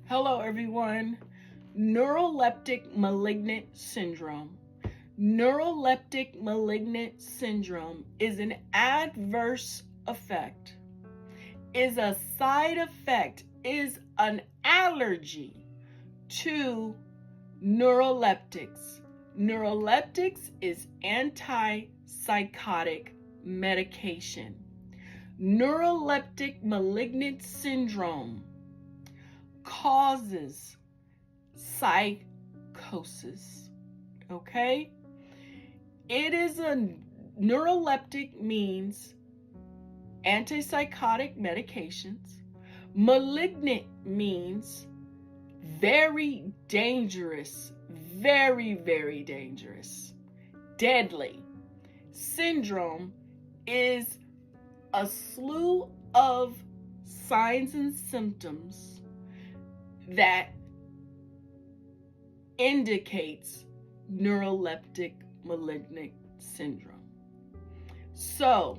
Hello, everyone. Neuroleptic malignant syndrome. Neuroleptic malignant syndrome is an adverse effect, is a side effect, is an allergy to neuroleptics. Neuroleptics is antipsychotic medication. Neuroleptic malignant syndrome causes psychosis. Okay? It is a neuroleptic means antipsychotic medications. Malignant means very dangerous, very, very dangerous, deadly. Syndrome is a slew of signs and symptoms that indicates neuroleptic malignant syndrome. So,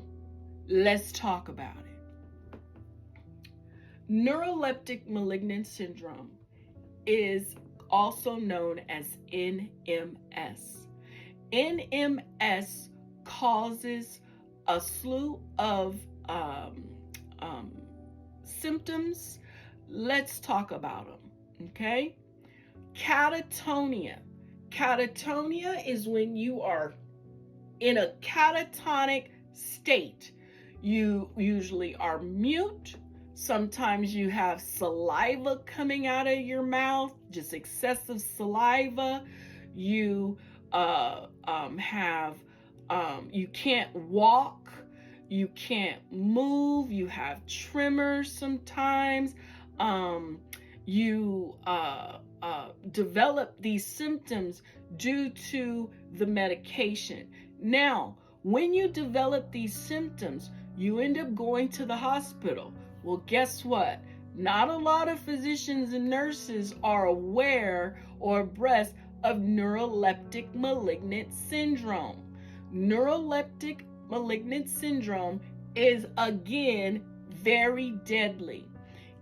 let's talk about it. Neuroleptic malignant syndrome is also known as NMS. NMS causes a slew of symptoms. Let's talk about them, okay? Catatonia. Catatonia is when you are in a catatonic state. You usually are mute. Sometimes you have saliva coming out of your mouth, just excessive saliva. You you can't walk, you can't move, you have tremors sometimes. You develop these symptoms due to the medication. Now, when you develop these symptoms, you end up going to the hospital. Well, guess what? Not a lot of physicians and nurses are aware or abreast of neuroleptic malignant syndrome. Neuroleptic malignant syndrome is, again, very deadly.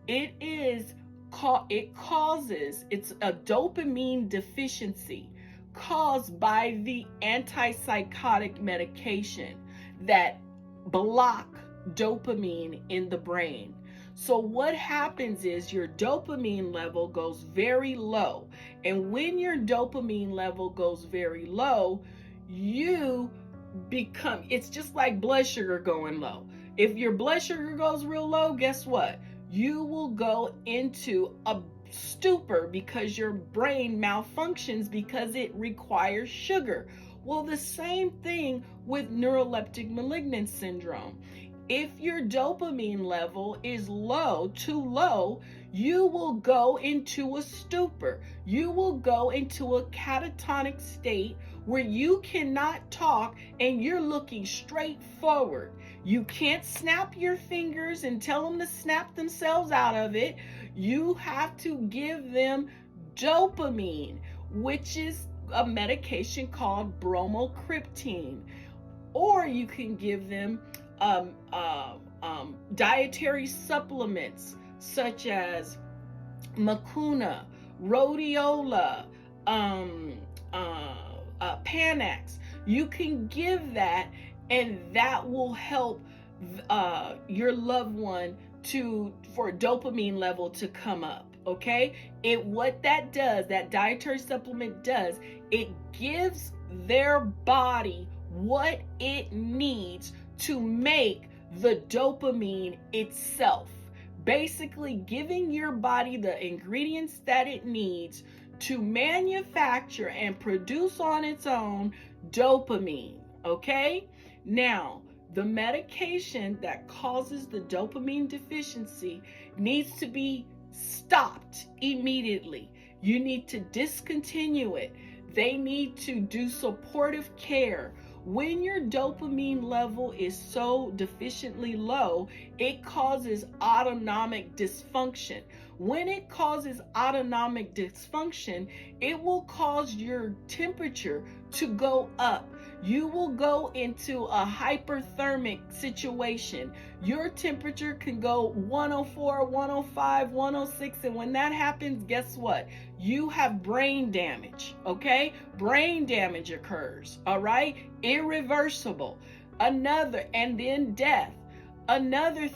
It's a dopamine deficiency caused by the antipsychotic medication that block dopamine in the brain. So what happens is your dopamine level goes very low. And when your dopamine level goes very low, it's just like blood sugar going low. If your blood sugar goes real low, guess what? You will go into a stupor because your brain malfunctions because it requires sugar. Well, the same thing with neuroleptic malignant syndrome. If your dopamine level is low, too low, you will go into a stupor. You will go into a catatonic state where you cannot talk and you're looking straight forward. You can't snap your fingers and tell them to snap themselves out of it. You have to give them dopamine, which is a medication called bromocriptine. Or you can give them dietary supplements such as Mucuna, rhodiola, Panax. You can give that, and that will help your loved one for dopamine level to come up. Okay, what that does, that dietary supplement does, it gives their body what it needs to make the dopamine itself. Basically giving your body the ingredients that it needs to manufacture and produce on its own dopamine. Okay? Now, the medication that causes the dopamine deficiency needs to be stopped immediately. You need to discontinue it. They need to do supportive care. When your dopamine level is so deficiently low, it causes autonomic dysfunction. When it causes autonomic dysfunction, it will cause your temperature to go up. You will go into a hyperthermic situation. Your temperature can go 104, 105, 106. And when that happens, guess what? You have brain damage, okay? Brain damage occurs, all right? Irreversible. And then death. Another thing.